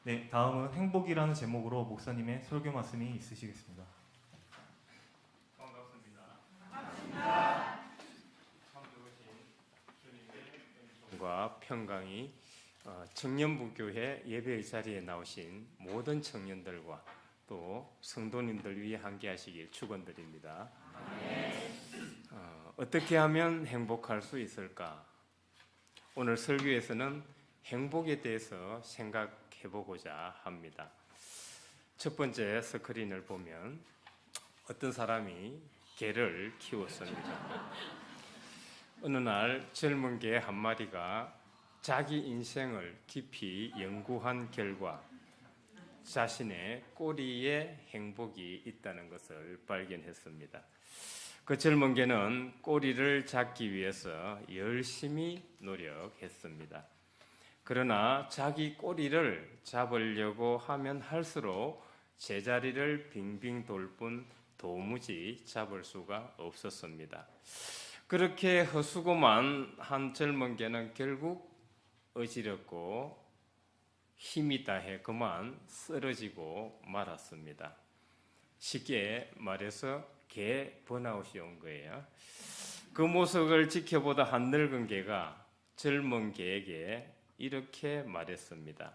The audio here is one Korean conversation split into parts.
네, 다음은 행복이라는 제목으로 목사님의 설교 말씀이 있으시겠습니다. 반갑습니다. 참 좋으신 주님의 은총과 평강이 청년부교회 예배의 자리에 나오신 모든 청년들과 또 성도님들 위해 함께하시길 축원드립니다. 어떻게 하면 행복할 수 있을까? 오늘 설교에서는 행복에 대해서 생각해보고자 합니다. 첫 번째 스크린을 보면 어떤 사람이 개를 키웠습니다. 어느 날 젊은 개 한 마리가 자기 인생을 깊이 연구한 결과 자신의 꼬리에 행복이 있다는 것을 발견했습니다. 그 젊은 개는 꼬리를 잡기 위해서 열심히 노력했습니다. 그러나 자기 꼬리를 잡으려고 하면 할수록 제자리를 빙빙 돌 뿐 도무지 잡을 수가 없었습니다. 그렇게 허수고만 한 젊은 개는 결국 어지럽고 힘이 다해 그만 쓰러지고 말았습니다. 쉽게 말해서 개 번아웃이 온 거예요. 그 모습을 지켜보다 한 늙은 개가 젊은 개에게 이렇게 말했습니다.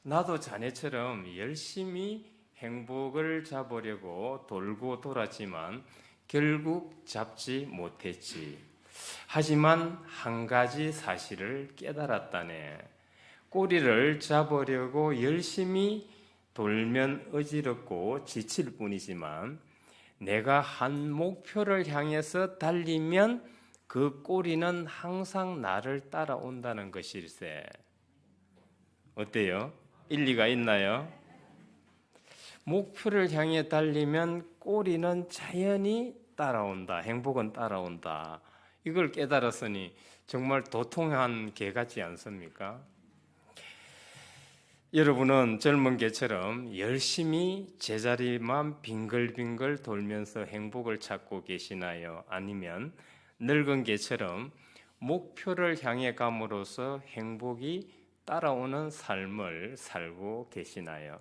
나도 자네처럼 열심히 행복을 잡으려고 돌고 돌았지만 결국 잡지 못했지. 하지만 한 가지 사실을 깨달았다네. 꼬리를 잡으려고 열심히 돌면 어지럽고 지칠 뿐이지만 내가 한 목표를 향해서 달리면 그 꼬리는 항상 나를 따라온다는 것일세. 어때요? 일리가 있나요? 목표를 향해 달리면 꼬리는 자연히 따라온다. 행복은 따라온다. 이걸 깨달았으니 정말 도통한 개 같지 않습니까? 여러분은 젊은 개처럼 열심히 제자리만 빙글빙글 돌면서 행복을 찾고 계시나요? 아니면 늙은 개처럼 목표를 향해 감으로써 행복이 따라오는 삶을 살고 계시나요?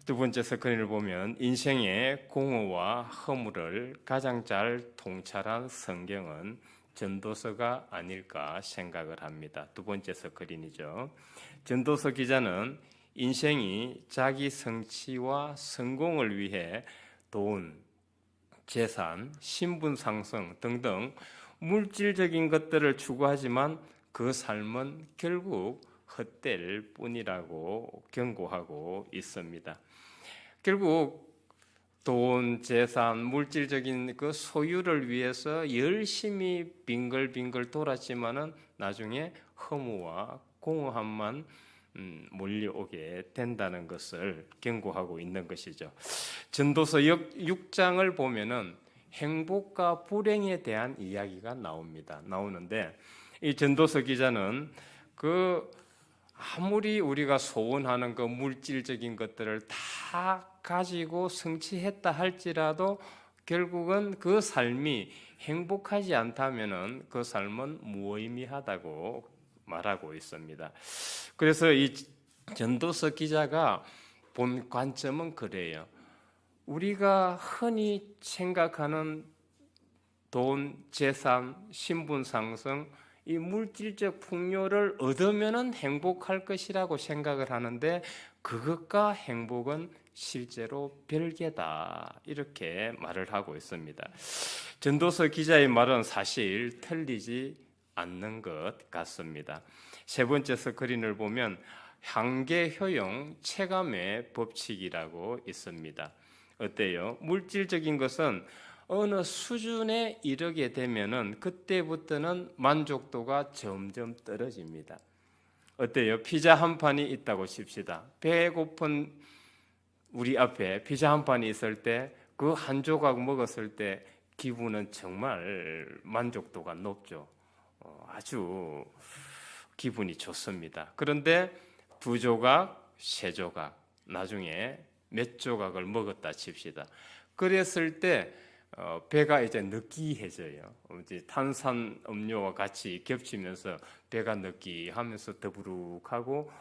두 번째 스크린을 보면 인생의 공허와 허물을 가장 잘 통찰한 성경은 전도서가 아닐까 생각을 합니다. 두 번째 스크린이죠. 전도서 기자는 인생이 자기 성취와 성공을 위해 돈, 재산, 신분 상승 등등 물질적인 것들을 추구하지만 그 삶은 결국 헛될 뿐이라고 경고하고 있습니다. 결국 돈, 재산, 물질적인 그 소유를 위해서 열심히 빙글빙글 돌았지만은 나중에 허무와 공허함만 몰려오게 된다는 것을 경고하고 있는 것이죠. 전도서 6장을 보면은 행복과 불행에 대한 이야기가 나오는데 이 전도서 기자는 아무리 우리가 소원하는 그 물질적인 것들을 다 가지고 성취했다 할지라도 결국은 그 삶이 행복하지 않다면은 그 삶은 무의미하다고 말하고 있습니다. 그래서 이 전도서 기자가 본 관점은 그래요. 우리가 흔히 생각하는 돈, 재산, 신분 상승, 이 물질적 풍요를 얻으면은 행복할 것이라고 생각을 하는데 그것과 행복은 실제로 별개다. 이렇게 말을 하고 있습니다. 전도서 기자의 말은 사실 틀리지 않는 것 같습니다. 세 번째 스크린을 보면 한계 효용 체감의 법칙이라고 있습니다. 어때요? 물질적인 것은 어느 수준에 이르게 되면은 그때부터는 만족도가 점점 떨어집니다. 어때요? 피자 한 판이 있다고 칩시다. 배고픈 우리 앞에 피자 한 판이 있을 때 그 한 조각 먹었을 때 기분은 정말 만족도가 높죠. 아주 기분이 좋습니다. 그런데 두 조각, 세 조각, 나중에 몇 조각을 먹었다 칩시다. 그랬을 때 배가 이제 느끼해져요. 이제 탄산 음료와 같이 겹치면서 배가 느끼하면서 더부룩하고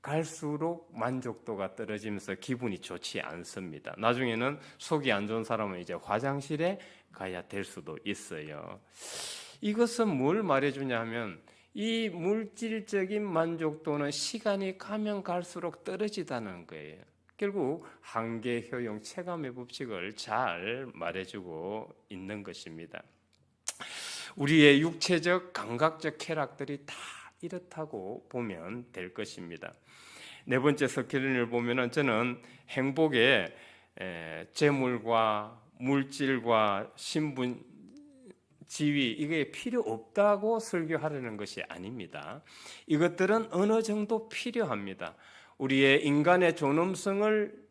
갈수록 만족도가 떨어지면서 기분이 좋지 않습니다. 나중에는 속이 안 좋은 사람은 이제 화장실에 가야 될 수도 있어요. 이것은 뭘 말해주냐 하면 이 물질적인 만족도는 시간이 가면 갈수록 떨어지다는 거예요. 결국 한계, 효용, 체감의 법칙을 잘 말해주고 있는 것입니다. 우리의 육체적, 감각적 쾌락들이 다 이렇다고 보면 될 것입니다. 네 번째 스크린을 보면은 저는 행복에 재물과 물질과 신분, 지위 이게 필요 없다고 설교하려는 것이 아닙니다. 이것들은 어느 정도 필요합니다. 우리의 인간의 존엄성을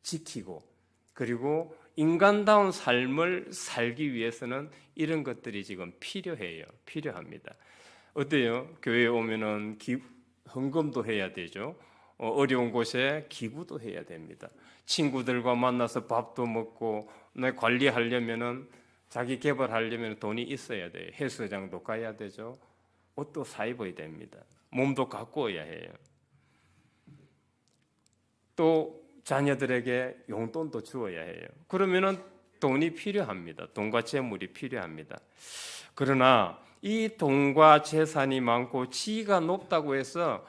지키고 그리고 인간다운 삶을 살기 위해서는 이런 것들이 지금 필요합니다. 어때요? 교회에 오면은 헌금도 해야 되죠. 어려운 곳에 기부도 해야 됩니다. 친구들과 만나서 밥도 먹고 관리하려면은 자기 개발하려면 돈이 있어야 돼요. 헬스장도 가야 되죠. 옷도 사 입어야 됩니다. 몸도 가꾸어야 해요. 또 자녀들에게 용돈도 주어야 해요. 그러면은 돈이 필요합니다. 돈과 재물이 필요합니다. 그러나 이 돈과 재산이 많고 지위가 높다고 해서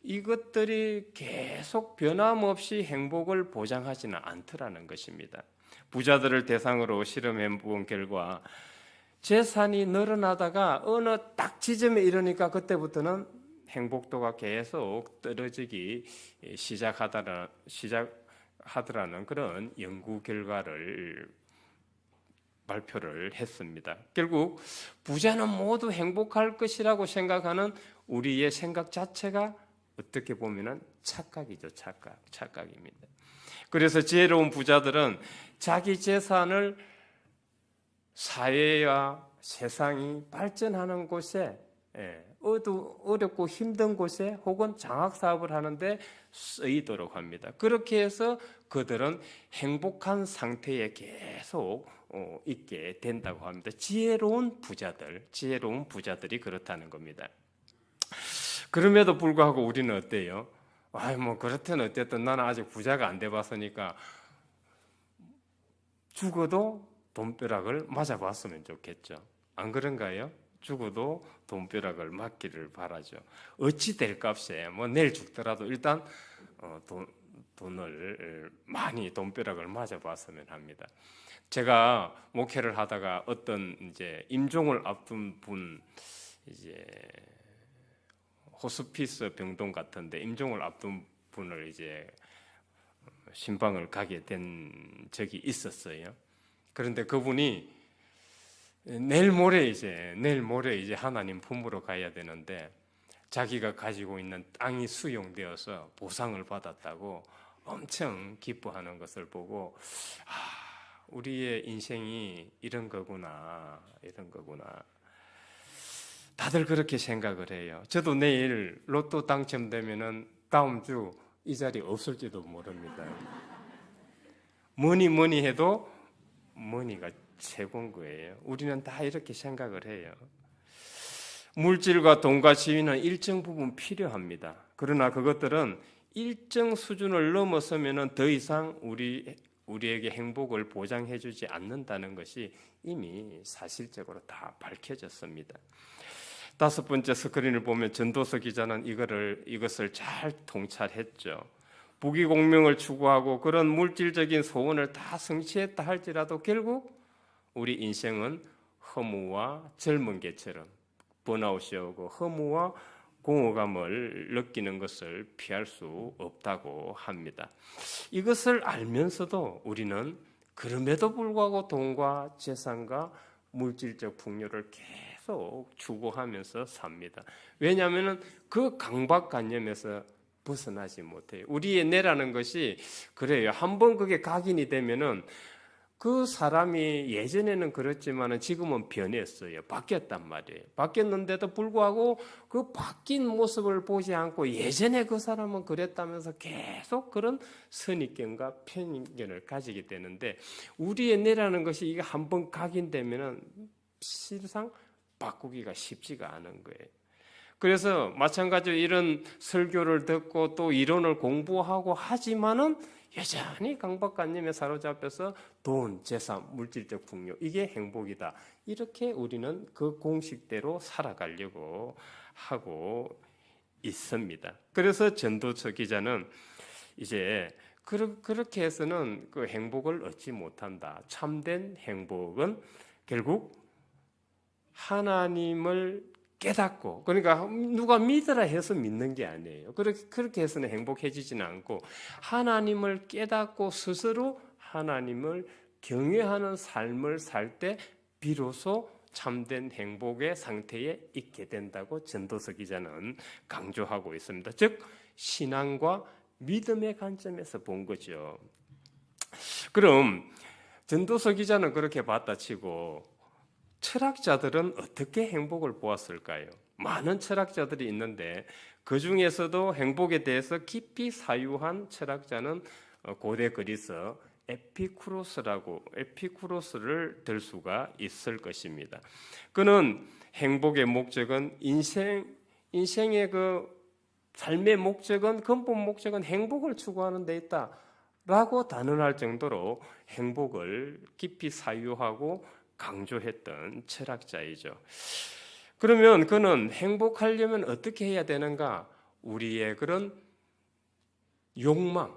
이것들이 계속 변함없이 행복을 보장하지는 않더라는 것입니다. 부자들을 대상으로 실험해 본 결과 재산이 늘어나다가 어느 딱 지점에 이르니까 그때부터는 행복도가 계속 떨어지기 시작하더라는 그런 연구 결과를 발표를 했습니다. 결국 부자는 모두 행복할 것이라고 생각하는 우리의 생각 자체가 어떻게 보면은 착각이죠. 착각입니다. 그래서 지혜로운 부자들은 자기 재산을 사회와 세상이 발전하는 곳에 어렵고 힘든 곳에 혹은 장학사업을 하는데 쓰이도록 합니다. 그렇게 해서 그들은 행복한 상태에 계속 있게 된다고 합니다. 지혜로운 부자들이 그렇다는 겁니다. 그럼에도 불구하고 우리는 어때요? 그렇든 어쨌든 나는 아직 부자가 안 돼봤으니까 죽어도 돈벼락을 맞아봤으면 좋겠죠. 안 그런가요? 죽어도 돈벼락을 맞기를 바라죠. 어찌 될 값에 내일 죽더라도 일단 돈을 많이 돈벼락을 맞아봤으면 합니다. 제가 목회를 하다가 어떤 이제 임종을 앞둔 분 이제 호스피스 병동 같은데 임종을 앞둔 분을 이제 신방을 가게 된 적이 있었어요. 그런데 그분이 내일 모레 이제 하나님 품으로 가야 되는데 자기가 가지고 있는 땅이 수용되어서 보상을 받았다고 엄청 기뻐하는 것을 보고 우리의 인생이 이런 거구나. 다들 그렇게 생각을 해요. 저도 내일 로또 당첨되면은 다음 주 이 자리 없을지도 모릅니다. 뭐니 해도 머니가 최고인 거예요. 우리는 다 이렇게 생각을 해요. 물질과 돈과 지위는 일정 부분 필요합니다. 그러나 그것들은 일정 수준을 넘어서면은 더 이상 우리에게 행복을 보장해주지 않는다는 것이 이미 사실적으로 다 밝혀졌습니다. 다섯 번째 스크린을 보면 전도서 기자는 이것을 잘 통찰했죠. 부귀공명을 추구하고 그런 물질적인 소원을 다 성취했다 할지라도 결국 우리 인생은 허무와 젊은 개처럼 번아웃이 오고 허무와 공허감을 느끼는 것을 피할 수 없다고 합니다. 이것을 알면서도 우리는 그럼에도 불구하고 돈과 재산과 물질적 풍요를 계속 추구하면서 삽니다. 왜냐하면 그 강박관념에서 벗어나지 못해요. 우리의 뇌라는 것이 그래요. 한번 그게 각인이 되면은 그 사람이 예전에는 그렇지만 지금은 변했어요. 바뀌었단 말이에요. 바뀌었는데도 불구하고 그 바뀐 모습을 보지 않고 예전에 그 사람은 그랬다면서 계속 그런 선입견과 편견을 가지게 되는데 우리의 뇌라는 것이 이게 한번 각인되면은 실상 바꾸기가 쉽지가 않은 거예요. 그래서 마찬가지로 이런 설교를 듣고 또 이론을 공부하고 하지만은 여전히 강박관념에 사로잡혀서 돈, 재산, 물질적 풍요 이게 행복이다. 이렇게 우리는 그 공식대로 살아가려고 하고 있습니다. 그래서 전도서 기자는 이제 그렇게 해서는 그 행복을 얻지 못한다. 참된 행복은 결국 하나님을 깨닫고, 그러니까 누가 믿으라 해서 믿는 게 아니에요. 그렇게 해서는 행복해지지는 않고 하나님을 깨닫고 스스로 하나님을 경외하는 삶을 살 때 비로소 참된 행복의 상태에 있게 된다고 전도서 기자는 강조하고 있습니다. 즉 신앙과 믿음의 관점에서 본 거죠. 그럼 전도서 기자는 그렇게 봤다 치고 철학자들은 어떻게 행복을 보았을까요? 많은 철학자들이 있는데 그 중에서도 행복에 대해서 깊이 사유한 철학자는 고대 그리스 에피쿠로스를 들 수가 있을 것입니다. 그는 행복의 목적은 인생의 그 삶의 목적은 근본 목적은 행복을 추구하는 데 있다라고 단언할 정도로 행복을 깊이 사유하고 강조했던 철학자이죠. 그러면 그는 행복하려면 어떻게 해야 되는가? 우리의 그런 욕망,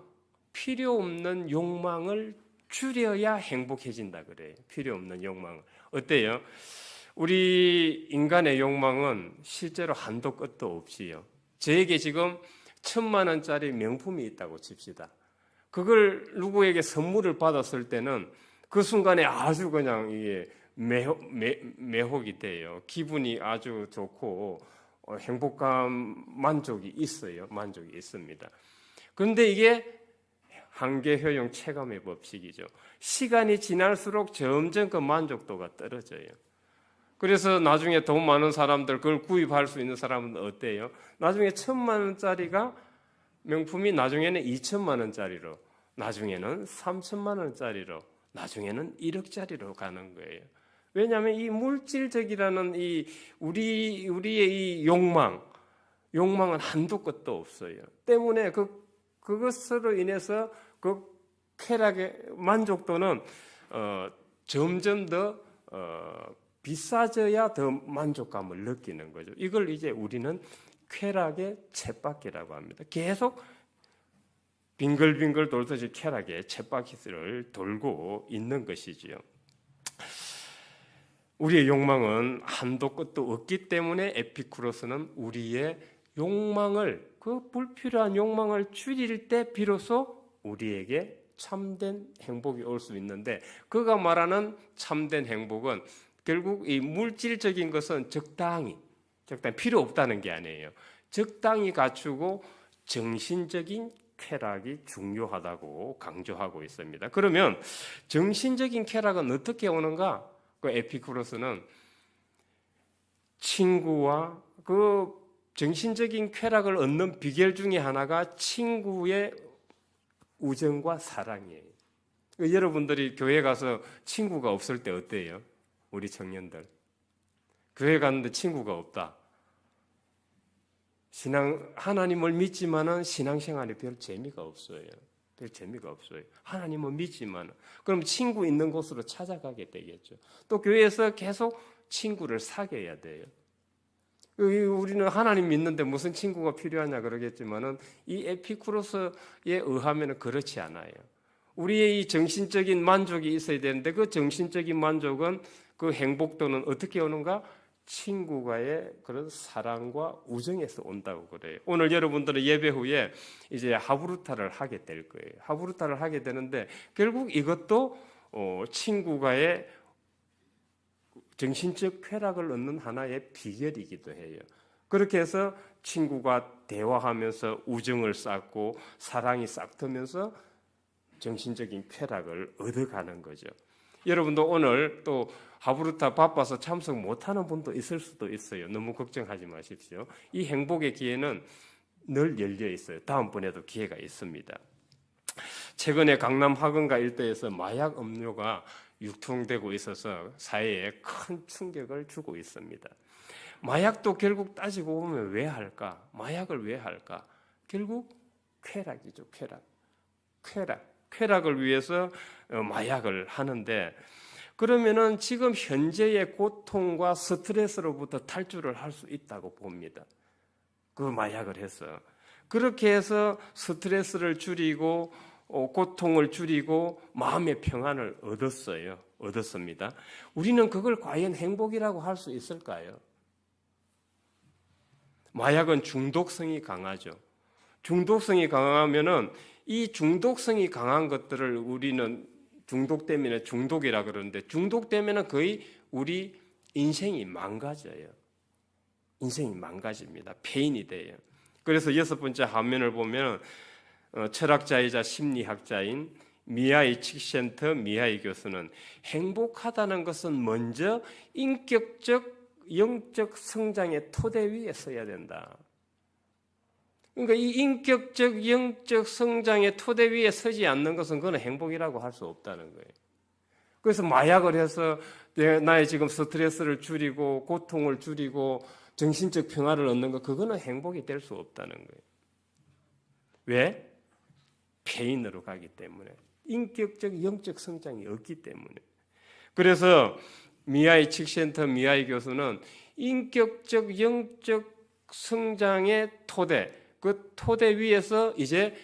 필요 없는 욕망을 줄여야 행복해진다 그래요. 필요 없는 욕망. 어때요? 우리 인간의 욕망은 실제로 한도 끝도 없이요. 저에게 지금 1,000만 원짜리 명품이 있다고 칩시다. 그걸 누구에게 선물을 받았을 때는 그 순간에 아주 그냥 이게 매혹이 돼요. 기분이 아주 좋고 행복감, 만족이 있어요. 만족이 있습니다. 그런데 이게 한계효용 체감의 법칙이죠. 시간이 지날수록 점점 그 만족도가 떨어져요. 그래서 나중에 돈 많은 사람들, 그걸 구입할 수 있는 사람은 어때요? 나중에 1,000만 원짜리가 명품이 나중에는 2,000만 원짜리로, 나중에는 3,000만 원짜리로, 나중에는 1억짜리로 가는 거예요. 왜냐하면 이 물질적이라는 이 우리의 이 욕망은 한도 끝도 없어요. 때문에 그것으로 인해서 그 쾌락의 만족도는 점점 더 비싸져야 더 만족감을 느끼는 거죠. 이걸 이제 우리는 쾌락의 쳇바퀴라고 합니다. 계속 빙글빙글 돌듯이 쾌락의 쳇바퀴를 돌고 있는 것이지요. 우리의 욕망은 한도 끝도 없기 때문에 에피쿠로스는 우리의 욕망을, 그 불필요한 욕망을 줄일 때 비로소 우리에게 참된 행복이 올 수 있는데, 그가 말하는 참된 행복은 결국 이 물질적인 것은 적당히 필요 없다는 게 아니에요. 적당히 갖추고 정신적인 쾌락이 중요하다고 강조하고 있습니다. 그러면 정신적인 쾌락은 어떻게 오는가? 그 에피쿠로스는 친구와 그 정신적인 쾌락을 얻는 비결 중에 하나가 친구의 우정과 사랑이에요. 여러분들이 교회 가서 친구가 없을 때 어때요? 우리 청년들. 교회 갔는데 친구가 없다. 하나님을 믿지만은 신앙생활에 별 재미가 없어요. 별 재미가 없어요. 하나님은 믿지만 그럼 친구 있는 곳으로 찾아가게 되겠죠. 또 교회에서 계속 친구를 사귀어야 돼요. 우리는 하나님 믿는데 무슨 친구가 필요하냐 그러겠지만은 이 에피쿠로스에 의하면 그렇지 않아요. 우리의 이 정신적인 만족이 있어야 되는데 그 정신적인 만족은, 그 행복도는 어떻게 오는가? 친구와의 그런 사랑과 우정에서 온다고 그래요. 오늘 여러분들은 예배 후에 이제 하브루타를 하게 될 거예요. 하브루타를 하게 되는데 결국 이것도 친구와의 정신적 쾌락을 얻는 하나의 비결이기도 해요. 그렇게 해서 친구가 대화하면서 우정을 쌓고 사랑이 싹트면서 정신적인 쾌락을 얻어가는 거죠. 여러분도 오늘 또 하브루타 바빠서 참석 못하는 분도 있을 수도 있어요. 너무 걱정하지 마십시오. 이 행복의 기회는 늘 열려 있어요. 다음번에도 기회가 있습니다. 최근에 강남 하근가 일대에서 마약 음료가 유통되고 있어서 사회에 큰 충격을 주고 있습니다. 마약도 결국 따지고 보면 왜 할까? 마약을 왜 할까? 결국 쾌락이죠. 쾌락을 위해서 마약을 하는데, 그러면은 지금 현재의 고통과 스트레스로부터 탈출을 할 수 있다고 봅니다. 그 마약을 해서. 그렇게 해서 스트레스를 줄이고 고통을 줄이고 마음의 평안을 얻었습니다. 우리는 그걸 과연 행복이라고 할 수 있을까요? 마약은 중독성이 강하죠. 중독성이 강하면은 이 중독성이 강한 것들을 우리는 중독되면 중독이라 그러는데, 중독되면 거의 우리 인생이 망가져요. 인생이 망가집니다. 폐인이 돼요. 그래서 6번째 화면을 보면 철학자이자 심리학자인 미하이 칙센터 미하이 교수는 행복하다는 것은 먼저 인격적 영적 성장의 토대 위에 서야 된다. 그러니까 이 인격적 영적 성장의 토대 위에 서지 않는 것은 그건 행복이라고 할 수 없다는 거예요. 그래서 마약을 해서 나의 지금 스트레스를 줄이고 고통을 줄이고 정신적 평화를 얻는 것, 그거는 행복이 될 수 없다는 거예요. 왜? 폐인으로 가기 때문에. 인격적 영적 성장이 없기 때문에. 그래서 미하이 칙센터 미하이 교수는 인격적 영적 성장의 토대, 그 토대 위에서 이제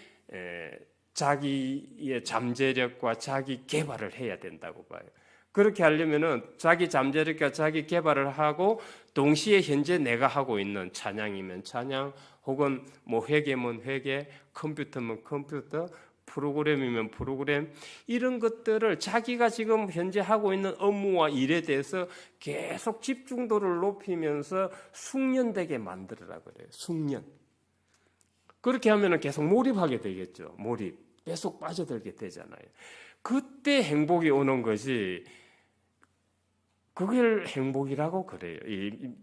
자기의 잠재력과 자기 개발을 해야 된다고 봐요. 그렇게 하려면은 자기 잠재력과 자기 개발을 하고 동시에 현재 내가 하고 있는 찬양이면 찬양, 혹은 뭐 회계면 회계, 컴퓨터면 컴퓨터, 프로그램이면 프로그램, 이런 것들을 자기가 지금 현재 하고 있는 업무와 일에 대해서 계속 집중도를 높이면서 숙련되게 만들으라 그래요. 숙련. 그렇게 하면은 계속 몰입하게 되겠죠. 몰입. 계속 빠져들게 되잖아요. 그때 행복이 오는 것이, 그걸 행복이라고 그래요. 이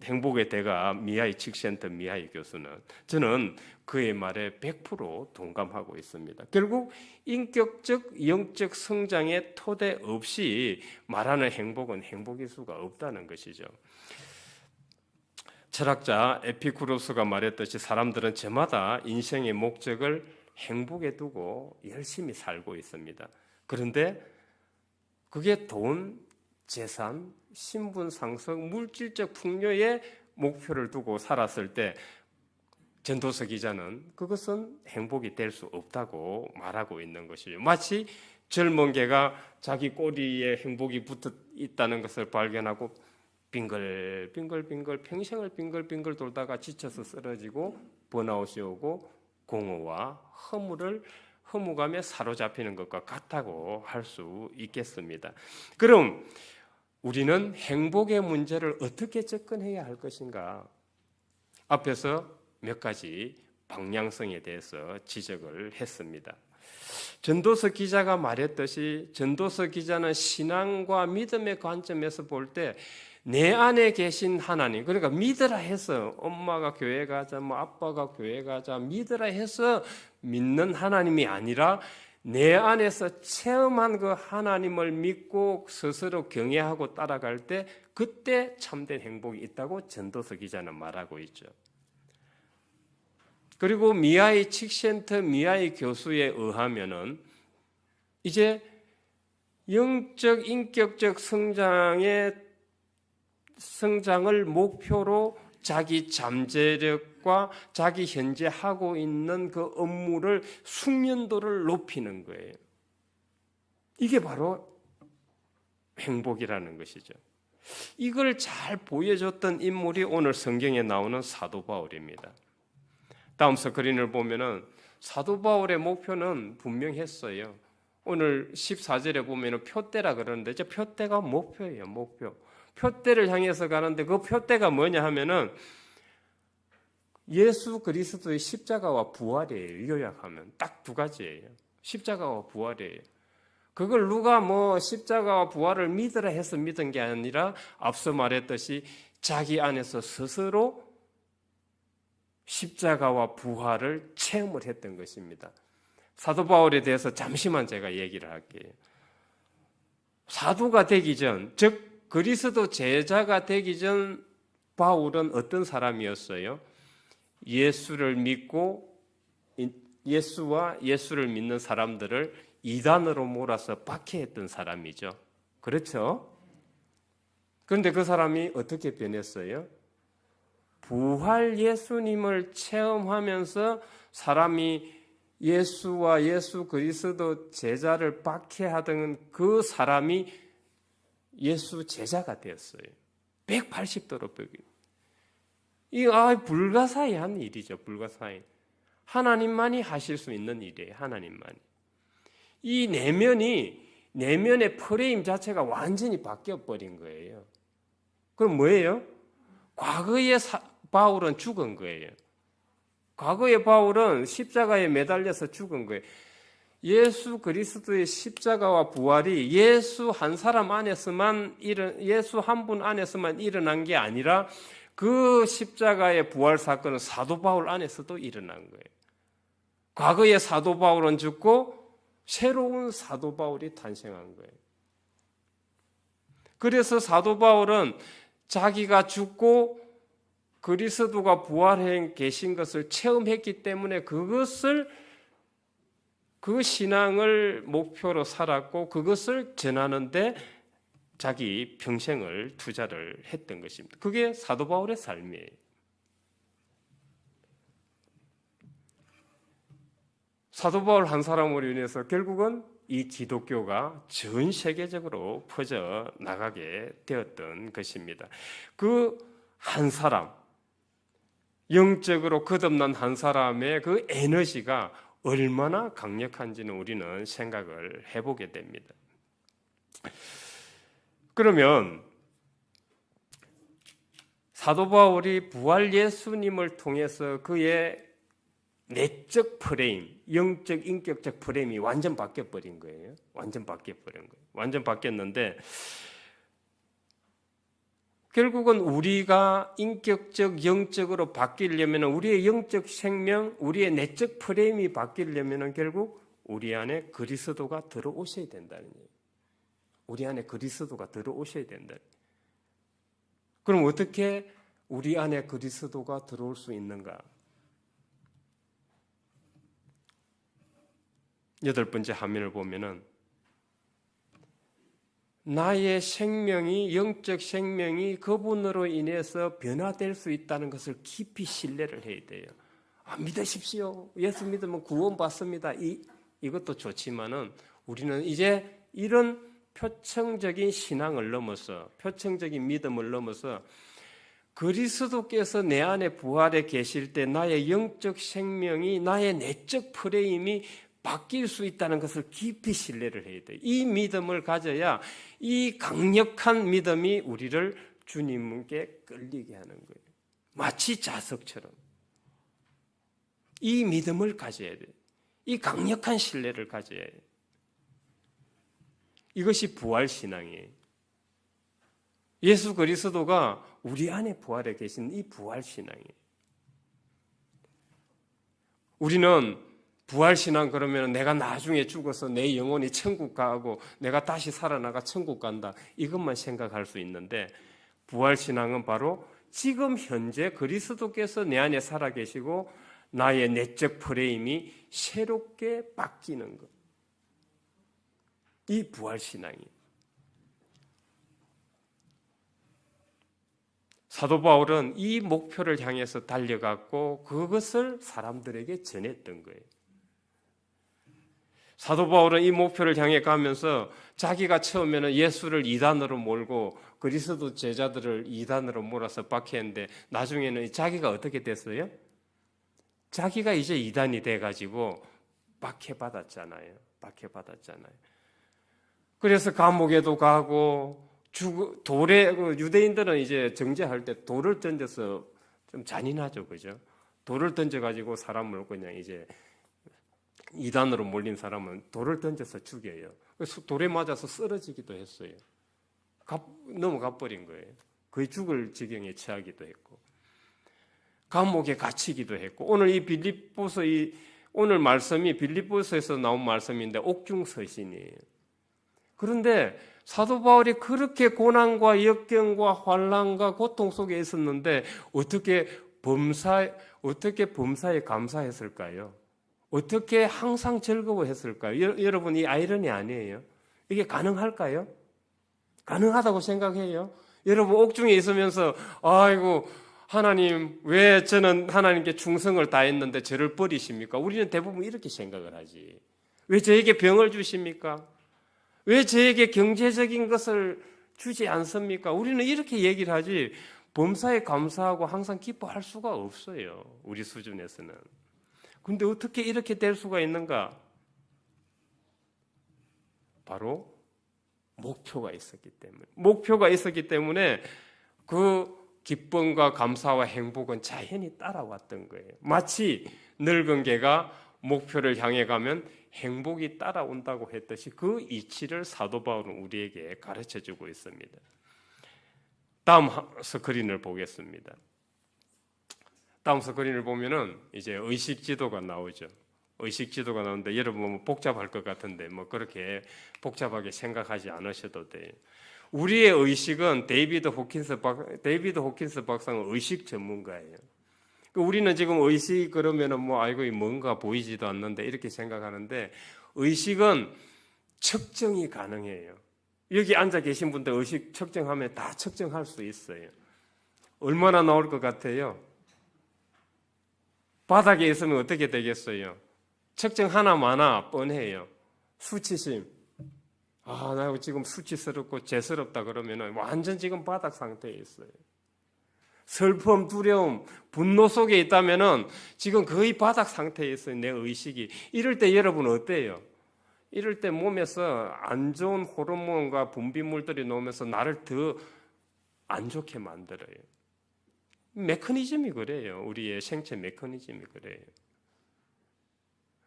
행복의 대가 미하이 칙센터 미하이 교수는, 저는 그의 말에 100% 동감하고 있습니다. 결국 인격적 영적 성장의 토대 없이 말하는 행복은 행복일 수가 없다는 것이죠. 철학자 에피쿠로스가 말했듯이 사람들은 저마다 인생의 목적을 행복에 두고 열심히 살고 있습니다. 그런데 그게 돈, 재산, 신분 상승, 물질적 풍요의 목표를 두고 살았을 때 전도서 기자는 그것은 행복이 될 수 없다고 말하고 있는 것이죠. 마치 젊은 개가 자기 꼬리에 행복이 붙어 있다는 것을 발견하고 빙글빙글 평생을 빙글빙글 돌다가 지쳐서 쓰러지고 번아웃이 오고 공허와 허무감에 사로잡히는 것과 같다고 할 수 있겠습니다. 그럼 우리는 행복의 문제를 어떻게 접근해야 할 것인가? 앞에서 몇 가지 방향성에 대해서 지적을 했습니다. 전도서 기자가 말했듯이 전도서 기자는 신앙과 믿음의 관점에서 볼 때 내 안에 계신 하나님, 그러니까 믿으라 해서 엄마가 교회 가자, 뭐 아빠가 교회 가자 믿으라 해서 믿는 하나님이 아니라 내 안에서 체험한 그 하나님을 믿고 스스로 경외하고 따라갈 때 그때 참된 행복이 있다고 전도서 기자는 말하고 있죠. 그리고 미하이 칙센터 미하이 교수에 의하면은 이제 영적 인격적 성장을 목표로 자기 잠재력과 자기 현재 하고 있는 그 업무를 숙련도를 높이는 거예요. 이게 바로 행복이라는 것이죠. 이걸 잘 보여줬던 인물이 오늘 성경에 나오는 사도 바울입니다. 다음 스크린을 보면은 사도 바울의 목표는 분명했어요. 오늘 14절에 보면은 표대라 그러는데 저 표대가 목표예요. 목표. 표대를 향해서 가는데 그 표대가 뭐냐 하면은 예수 그리스도의 십자가와 부활이에요. 요약하면 딱 두 가지예요. 십자가와 부활이에요. 그걸 누가 뭐 십자가와 부활을 믿으라 해서 믿은 게 아니라 앞서 말했듯이 자기 안에서 스스로 십자가와 부활을 체험을 했던 것입니다. 사도 바울에 대해서 잠시만 제가 얘기를 할게요. 사도가 되기 전, 즉 그리스도 제자가 되기 전 바울은 어떤 사람이었어요? 예수를 믿고 예수와 예수를 믿는 사람들을 이단으로 몰아서 박해했던 사람이죠. 그렇죠? 그런데 그 사람이 어떻게 변했어요? 부활 예수님을 체험하면서 사람이 예수와 예수 그리스도 제자를 박해하던 그 사람이 예수 제자가 되었어요. 180도로 바뀌. 이 불가사의한 일이죠. 불가사의. 하나님만이 하실 수 있는 일이에요. 하나님만이. 이 내면의 프레임 자체가 완전히 바뀌어 버린 거예요. 그럼 뭐예요? 과거의 바울은 죽은 거예요. 과거의 바울은 십자가에 매달려서 죽은 거예요. 예수 그리스도의 십자가와 부활이 예수 한 분 안에서만 일어난 게 아니라 그 십자가의 부활 사건은 사도 바울 안에서도 일어난 거예요. 과거의 사도 바울은 죽고 새로운 사도 바울이 탄생한 거예요. 그래서 사도 바울은 자기가 죽고 그리스도가 부활해 계신 것을 체험했기 때문에 그 신앙을 목표로 살았고 그것을 전하는데 자기 평생을 투자를 했던 것입니다. 그게 사도 바울의 삶이에요. 사도 바울 한 사람으로 인해서 결국은 이 기독교가 전 세계적으로 퍼져 나가게 되었던 것입니다. 그 한 사람, 영적으로 거듭난 한 사람의 그 에너지가 얼마나 강력한지는 우리는 생각을 해보게 됩니다. 그러면 사도 바울이 부활 예수님을 통해서 그의 내적 프레임, 영적 인격적 프레임이 완전 바뀌어버린 거예요. 완전 바뀌었는데 결국은 우리가 인격적, 영적으로 바뀌려면 우리의 영적 생명, 우리의 내적 프레임이 바뀌려면 결국 우리 안에 그리스도가 들어오셔야 된다는 얘기예요. 우리 안에 그리스도가 들어오셔야 된다. 그럼 어떻게 우리 안에 그리스도가 들어올 수 있는가? 8번째 화면을 보면은 나의 생명이 영적 생명이 그분으로 인해서 변화될 수 있다는 것을 깊이 신뢰를 해야 돼요. 믿으십시오. 예수 믿으면 구원 받습니다. 이것도 좋지만은 우리는 이제 이런 표층적인 신앙을 넘어서 표층적인 믿음을 넘어서 그리스도께서 내 안에 부활해 계실 때 나의 영적 생명이 나의 내적 프레임이 바뀔 수 있다는 것을 깊이 신뢰를 해야 돼요. 이 믿음을 가져야 이 강력한 믿음이 우리를 주님께 끌리게 하는 거예요. 마치 자석처럼. 이 믿음을 가져야 돼요. 이 강력한 신뢰를 가져야 해요. 이것이 부활신앙이에요. 예수 그리스도가 우리 안에 부활해 계신 이 부활신앙이에요. 우리는 부활신앙 그러면 내가 나중에 죽어서 내 영혼이 천국 가고 내가 다시 살아나가 천국 간다. 이것만 생각할 수 있는데 부활신앙은 바로 지금 현재 그리스도께서 내 안에 살아계시고 나의 내적 프레임이 새롭게 바뀌는 것. 이 부활신앙이에요. 사도 바울은 이 목표를 향해서 달려갔고 그것을 사람들에게 전했던 거예요. 사도 바울은 이 목표를 향해 가면서 자기가 처음에는 예수를 이단으로 몰고 그리스도 제자들을 이단으로 몰아서 박해했는데 나중에는 자기가 어떻게 됐어요? 자기가 이제 이단이 돼가지고 박해받았잖아요. 그래서 감옥에도 가고 유대인들은 이제 정죄할 때 돌을 던져서 좀 잔인하죠, 그죠? 돌을 던져가지고 사람을 그냥 이제 이단으로 몰린 사람은 돌을 던져서 죽여요. 그래서 돌에 맞아서 쓰러지기도 했어요. 넘어가 버린 거예요. 거의 죽을 지경에 처하기도 했고, 감옥에 갇히기도 했고, 오늘 오늘 말씀이 빌립보서에서 나온 말씀인데 옥중서신이에요. 그런데 사도 바울이 그렇게 고난과 역경과 환난과 고통 속에 있었는데 어떻게 범사에 감사했을까요? 어떻게 항상 즐거워했을까요? 여러분, 이 아이러니 아니에요? 이게 가능할까요? 가능하다고 생각해요? 여러분, 옥중에 있으면서 아이고 하나님, 왜 저는 하나님께 충성을 다했는데 저를 버리십니까? 우리는 대부분 이렇게 생각을 하지. 왜 저에게 병을 주십니까? 왜 저에게 경제적인 것을 주지 않습니까? 우리는 이렇게 얘기를 하지. 범사에 감사하고 항상 기뻐할 수가 없어요. 우리 수준에서는. 근데 어떻게 이렇게 될 수가 있는가? 바로 목표가 있었기 때문에 그 기쁨과 감사와 행복은 자연히 따라왔던 거예요. 마치 늙은 개가 목표를 향해 가면 행복이 따라온다고 했듯이 그 이치를 사도 바울은 우리에게 가르쳐주고 있습니다. 다음 스크린을 보겠습니다. 다음 스크린을 보면은 이제 의식 지도가 나오죠. 의식 지도가 나오는데 여러분 복잡할 것 같은데 뭐 그렇게 복잡하게 생각하지 않으셔도 돼요. 우리의 의식은 데이비드 호킨스 박사는 의식 전문가예요. 우리는 지금 의식 그러면은 뭐 아이고 뭔가 보이지도 않는데 이렇게 생각하는데 의식은 측정이 가능해요. 여기 앉아 계신 분들 의식 측정하면 다 측정할 수 있어요. 얼마나 나올 것 같아요? 바닥에 있으면 어떻게 되겠어요? 측정 하나마나 뻔해요. 수치심. 나 지금 수치스럽고 죄스럽다 그러면은 완전 지금 바닥 상태에 있어요. 슬픔, 두려움, 분노 속에 있다면은 지금 거의 바닥 상태에 있어요. 내 의식이. 이럴 때 여러분 어때요? 이럴 때 몸에서 안 좋은 호르몬과 분비물들이 나오면서 나를 더 안 좋게 만들어요. 메커니즘이 그래요. 우리의 생체 메커니즘이 그래요.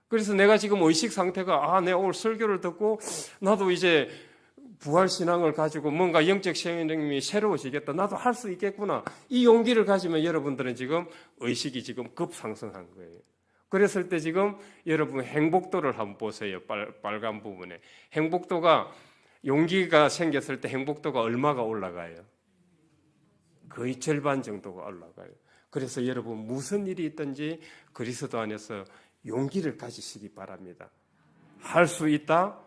그래서 내가 지금 의식 상태가 내가 오늘 설교를 듣고 나도 이제 부활신앙을 가지고 뭔가 영적 생명이 새로워지겠다. 나도 할 수 있겠구나. 이 용기를 가지면 여러분들은 지금 의식이 지금 급상승한 거예요. 그랬을 때 지금 여러분 행복도를 한번 보세요. 빨간 부분에. 행복도가 용기가 생겼을 때 행복도가 얼마가 올라가요? 거의 절반 정도가 올라가요. 그래서 여러분 무슨 일이 있든지 그리스도 안에서 용기를 가지시기 바랍니다. 할 수 있다.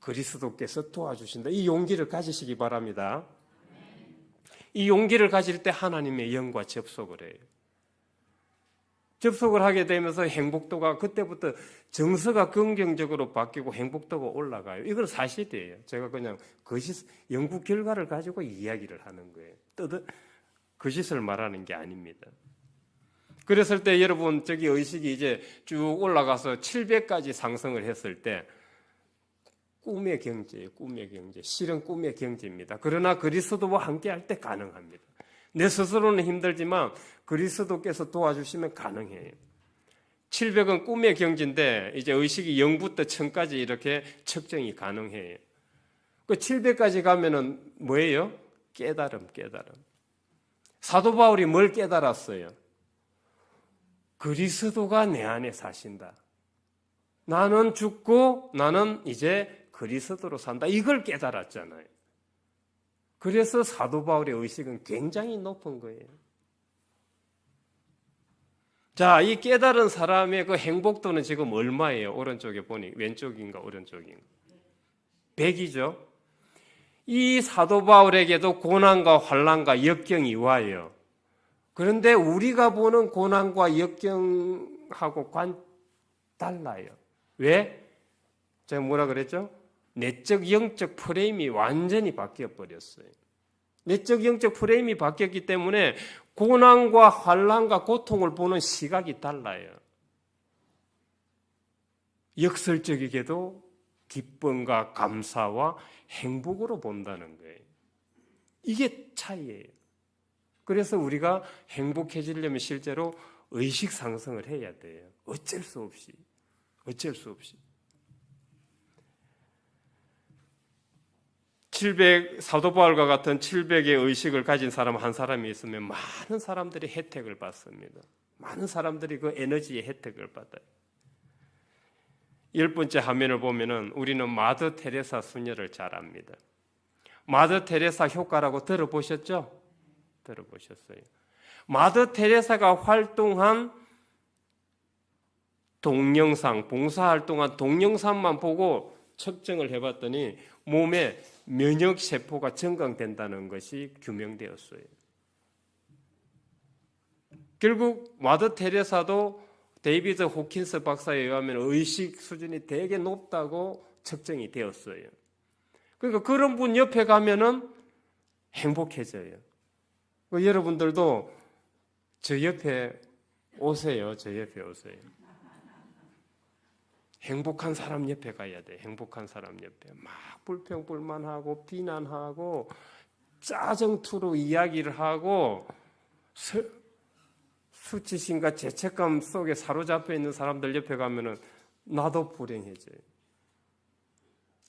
그리스도께서 도와주신다. 이 용기를 가지시기 바랍니다. 이 용기를 가질 때 하나님의 영과 접속을 해요. 접속을 하게 되면서 행복도가 그때부터 정서가 긍정적으로 바뀌고 행복도가 올라가요. 이건 사실이에요. 제가 그냥 거짓 연구 결과를 가지고 이야기를 하는 거예요. 거짓을 말하는 게 아닙니다. 그랬을 때 여러분 저기 의식이 이제 쭉 올라가서 700까지 상승을 했을 때 꿈의 경제예요. 꿈의 경제. 실은 꿈의 경제입니다. 그러나 그리스도와 함께할 때 가능합니다. 내 스스로는 힘들지만 그리스도께서 도와주시면 가능해요. 700은 꿈의 경지인데 이제 의식이 0부터 1000까지 이렇게 측정이 가능해요. 그 700까지 가면은 뭐예요? 깨달음. 사도 바울이 뭘 깨달았어요? 그리스도가 내 안에 사신다. 나는 죽고 나는 이제 그리스도로 산다. 이걸 깨달았잖아요. 그래서 사도 바울의 의식은 굉장히 높은 거예요. 자, 이 깨달은 사람의 그 행복도는 지금 얼마예요? 오른쪽에 보니 왼쪽인가 오른쪽인가? 100이죠. 이 사도 바울에게도 고난과 환난과 역경이 와요. 그런데 우리가 보는 고난과 역경하고 달라요. 왜? 제가 뭐라 그랬죠? 내적 영적 프레임이 완전히 바뀌어 버렸어요. 내적 영적 프레임이 바뀌었기 때문에 고난과 환난과 고통을 보는 시각이 달라요. 역설적이게도 기쁨과 감사와 행복으로 본다는 거예요. 이게 차이예요. 그래서 우리가 행복해지려면 실제로 의식 상승을 해야 돼요. 어쩔 수 없이. 사도 바울과 같은 700의 의식을 가진 사람 한 사람이 있으면 많은 사람들이 혜택을 받습니다. 많은 사람들이 그 에너지의 혜택을 받아요. 10번째 화면을 보면은 우리는 마더 테레사 수녀를 잘 압니다. 마더 테레사 효과라고 들어보셨죠? 들어보셨어요. 마더 테레사가 활동한 동영상, 봉사활동한 동영상만 보고 측정을 해봤더니 몸에 면역세포가 증강된다는 것이 규명되었어요. 결국 마더 테레사도 데이비드 호킨스 박사에 의하면 의식 수준이 되게 높다고 측정이 되었어요. 그러니까 그런 분 옆에 가면은 행복해져요. 여러분들도 저 옆에 오세요. 저 옆에 오세요. 행복한 사람 옆에 가야 돼. 행복한 사람 옆에 막 불평불만하고 비난하고 짜증투로 이야기를 하고 수치심과 죄책감 속에 사로잡혀 있는 사람들 옆에 가면은 나도 불행해져요.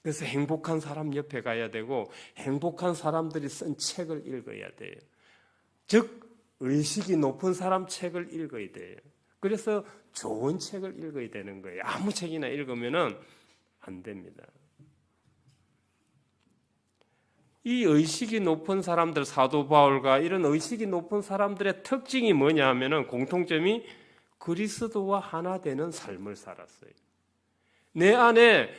그래서 행복한 사람 옆에 가야 되고 행복한 사람들이 쓴 책을 읽어야 돼요. 즉 의식이 높은 사람 책을 읽어야 돼요. 그래서 좋은 책을 읽어야 되는 거예요. 아무 책이나 읽으면은 안 됩니다. 이 의식이 높은 사람들, 사도 바울과 이런 의식이 높은 사람들의 특징이 뭐냐 하면은 공통점이 그리스도와 하나 되는 삶을 살았어요. 내 안에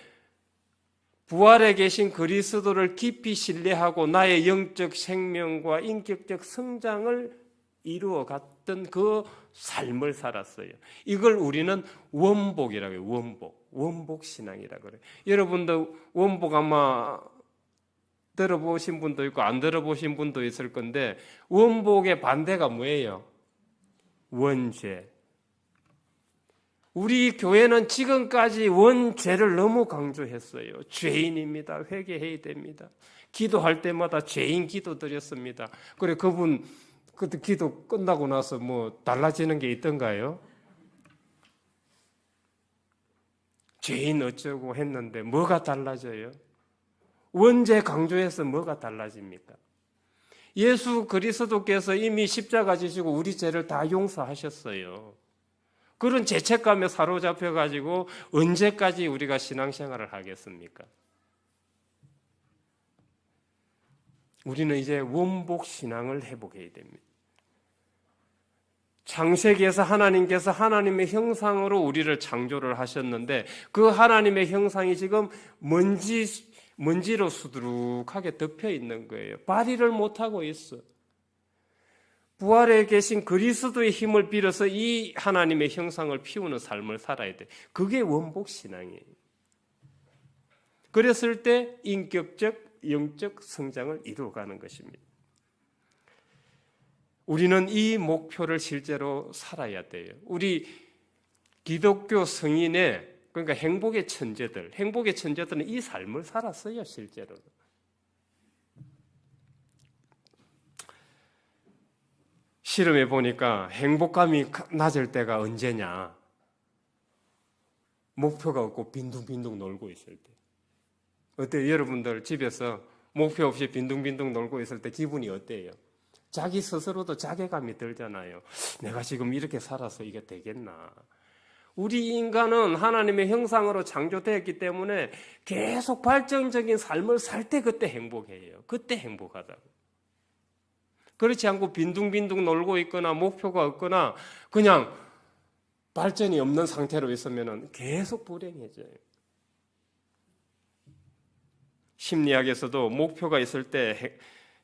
부활에 계신 그리스도를 깊이 신뢰하고 나의 영적 생명과 인격적 성장을 이루어 갔던 그 삶을 살았어요. 이걸 우리는 원복이라고 해요. 원복 신앙이라고 그래요. 여러분도 원복 아마 들어보신 분도 있고 안 들어보신 분도 있을 건데 원복의 반대가 뭐예요? 원죄. 우리 교회는 지금까지 원죄를 너무 강조했어요. 죄인입니다. 회개해야 됩니다. 기도할 때마다 죄인 기도 드렸습니다. 그래 그분 그때 기도 끝나고 나서 뭐 달라지는 게 있던가요? 죄인 어쩌고 했는데 뭐가 달라져요? 원죄 강조해서 뭐가 달라집니까? 예수 그리스도께서 이미 십자가 지시고 우리 죄를 다 용서하셨어요. 그런 죄책감에 사로잡혀 가지고 언제까지 우리가 신앙생활을 하겠습니까? 우리는 이제 원복 신앙을 회복해야 됩니다. 창세기에서 하나님께서 하나님의 형상으로 우리를 창조를 하셨는데 그 하나님의 형상이 지금 먼지로 수두룩하게 덮여 있는 거예요. 발휘를 못하고 있어. 부활에 계신 그리스도의 힘을 빌어서 이 하나님의 형상을 피우는 삶을 살아야 돼. 그게 원복 신앙이에요. 그랬을 때 인격적, 영적 성장을 이루어가는 것입니다. 우리는 이 목표를 실제로 살아야 돼요. 우리 기독교 성인의 그러니까 행복의 천재들은 이 삶을 살았어요, 실제로. 실험해 보니까 행복감이 낮을 때가 언제냐? 목표가 없고 빈둥빈둥 놀고 있을 때. 어때요? 여러분들 집에서 목표 없이 빈둥빈둥 놀고 있을 때 기분이 어때요? 자기 스스로도 자괴감이 들잖아요. 내가 지금 이렇게 살아서 이게 되겠나? 우리 인간은 하나님의 형상으로 창조되었기 때문에 계속 발전적인 삶을 살 때 그때 행복해요. 그때 행복하다고. 그렇지 않고 빈둥빈둥 놀고 있거나 목표가 없거나 그냥 발전이 없는 상태로 있으면 계속 불행해져요. 심리학에서도 목표가 있을 때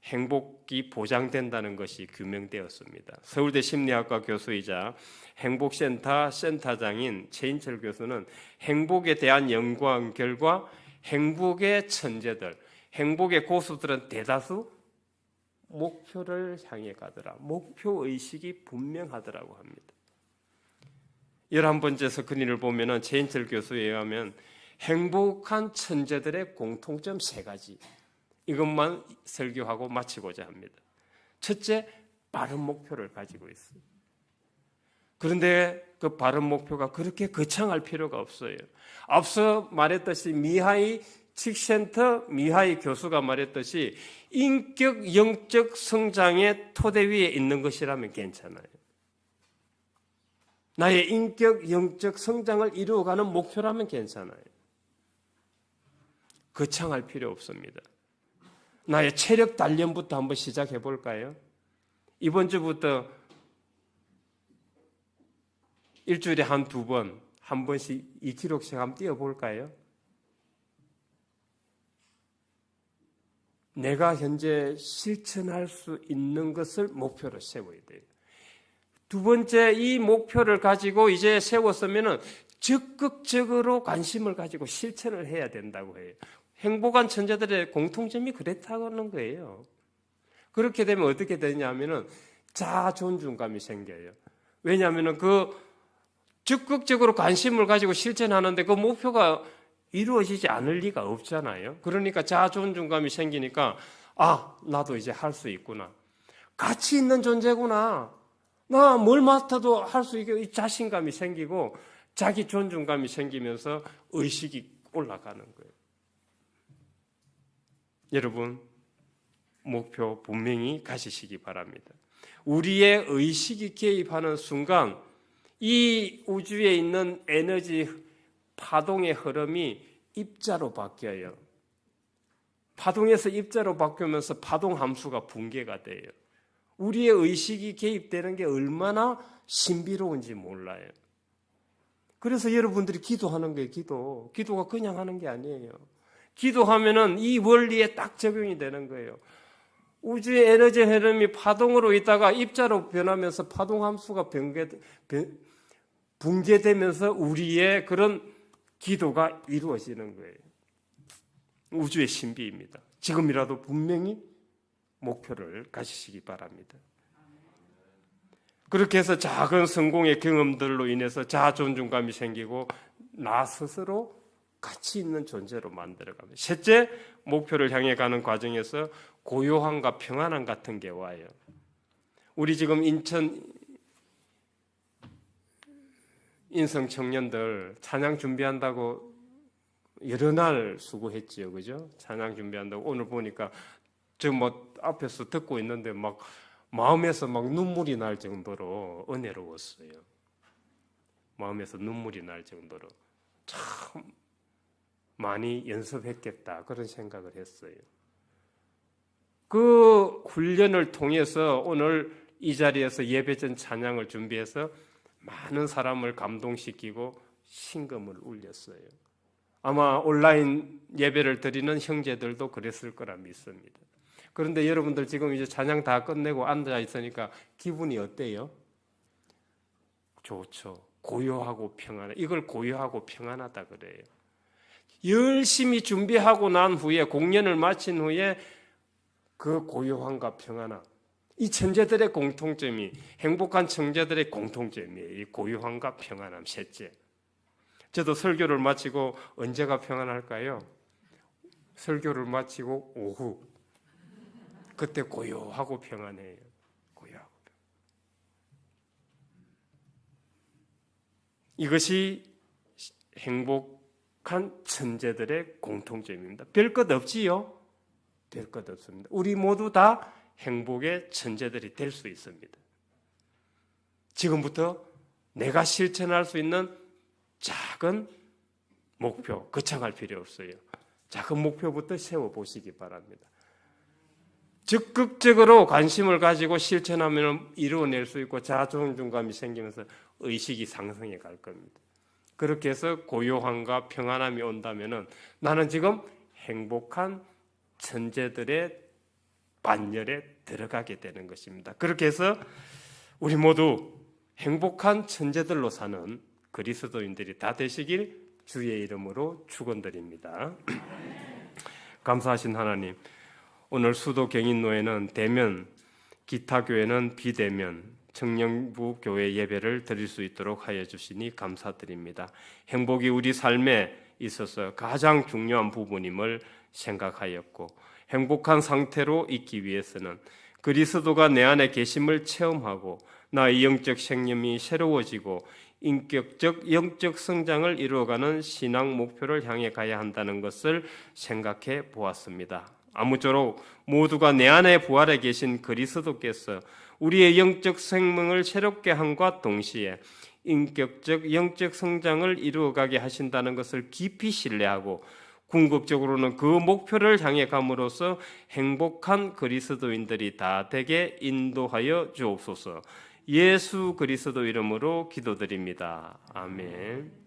행복이 보장된다는 것이 규명되었습니다. 서울대 심리학과 교수이자 행복센터 센터장인 최인철 교수는 행복에 대한 연구한 결과 행복의 천재들, 행복의 고수들은 대다수 목표를 향해 가더라. 목표의식이 분명하더라고 합니다. 11번째 스크린을 보면 최인철 교수에 의하면 행복한 천재들의 공통점 3가지. 이것만 설교하고 마치고자 합니다. 첫째, 바른 목표를 가지고 있어요. 그런데 그 바른 목표가 그렇게 거창할 필요가 없어요. 앞서 말했듯이 미하이 칙센터 미하이 교수가 말했듯이 인격 영적 성장의 토대 위에 있는 것이라면 괜찮아요. 나의 인격 영적 성장을 이루어가는 목표라면 괜찮아요. 거창할 필요 없습니다. 나의 체력 단련부터 한번 시작해 볼까요? 이번 주부터 일주일에 한두 번, 한 번씩 2km씩 한번 뛰어볼까요? 내가 현재 실천할 수 있는 것을 목표로 세워야 돼요. 두 번째, 이 목표를 가지고 이제 세웠으면 적극적으로 관심을 가지고 실천을 해야 된다고 해요. 행복한 천재들의 공통점이 그랬다는 거예요. 그렇게 되면 어떻게 되냐면은 자아 존중감이 생겨요. 왜냐하면은 그 적극적으로 관심을 가지고 실천하는데 그 목표가 이루어지지 않을 리가 없잖아요. 그러니까 자아 존중감이 생기니까 나도 이제 할 수 있구나. 가치 있는 존재구나. 나 뭘 맡아도 할 수 있게 자신감이 생기고 자기 존중감이 생기면서 의식이 올라가는 거예요. 여러분, 목표 분명히 가지시기 바랍니다. 우리의 의식이 개입하는 순간 이 우주에 있는 에너지 파동의 흐름이 입자로 바뀌어요. 파동에서 입자로 바뀌면서 파동 함수가 붕괴가 돼요. 우리의 의식이 개입되는 게 얼마나 신비로운지 몰라요. 그래서 여러분들이 기도하는 거예요. 기도가 그냥 하는 게 아니에요. 기도하면은 이 원리에 딱 적용이 되는 거예요. 우주의 에너지 흐름이 파동으로 있다가 입자로 변하면서 파동 함수가 붕괴되면서 우리의 그런 기도가 이루어지는 거예요. 우주의 신비입니다. 지금이라도 분명히 목표를 가지시기 바랍니다. 그렇게 해서 작은 성공의 경험들로 인해서 자아 존중감이 생기고 나 스스로 가치 있는 존재로 만들어갑니다. 셋째, 목표를 향해 가는 과정에서 고요함과 평안함 같은 게 와요. 우리 지금 인성 청년들 찬양 준비한다고 여러 날 수고했지요, 그죠? 찬양 준비한다고 오늘 보니까 저 앞에서 듣고 있는데 마음에서 눈물이 날 정도로 은혜로웠어요. 마음에서 눈물이 날 정도로 참 많이 연습했겠다 그런 생각을 했어요. 그 훈련을 통해서 오늘 이 자리에서 예배전 찬양을 준비해서 많은 사람을 감동시키고 신금을 울렸어요. 아마 온라인 예배를 드리는 형제들도 그랬을 거라 믿습니다. 그런데 여러분들 지금 이제 찬양 다 끝내고 앉아 있으니까 기분이 어때요? 좋죠. 고요하고 평안해. 이걸 고요하고 평안하다 그래요. 열심히 준비하고 난 후에 공연을 마친 후에 그 고요함과 평안함, 이 천재들의 공통점이 행복한 천재들의 공통점이에요. 이 고요함과 평안함. 셋째, 저도 설교를 마치고 언제가 평안할까요? 설교를 마치고 오후, 그때 고요하고 평안해요. 고요하고 평안. 이것이 행복한 천재들의 공통점입니다. 별 것 없지요? 별 것 없습니다. 우리 모두 다 행복의 천재들이 될 수 있습니다. 지금부터 내가 실천할 수 있는 작은 목표, 거창할 필요 없어요. 작은 목표부터 세워보시기 바랍니다. 적극적으로 관심을 가지고 실천하면 이루어낼 수 있고 자존감이 생기면서 의식이 상승해 갈 겁니다. 그렇게 해서 고요함과 평안함이 온다면 나는 지금 행복한 천재들의 반열에 들어가게 되는 것입니다. 그렇게 해서 우리 모두 행복한 천재들로 사는 그리스도인들이 다 되시길 주의 이름으로 축원드립니다. 감사하신 하나님, 오늘 수도 경인노회는 대면, 기타교회는 비대면, 청년부 교회 예배를 드릴 수 있도록 하여 주시니 감사드립니다. 행복이 우리 삶에 있어서 가장 중요한 부분임을 생각하였고 행복한 상태로 있기 위해서는 그리스도가 내 안에 계심을 체험하고 나의 영적 생명이 새로워지고 인격적 영적 성장을 이루어가는 신앙 목표를 향해 가야 한다는 것을 생각해 보았습니다. 아무쪼록 모두가 내 안에 부활해 계신 그리스도께서 우리의 영적 생명을 새롭게 함과 동시에 인격적 영적 성장을 이루어가게 하신다는 것을 깊이 신뢰하고 궁극적으로는 그 목표를 향해 감으로써 행복한 그리스도인들이 다 되게 인도하여 주옵소서. 예수 그리스도 이름으로 기도드립니다. 아멘.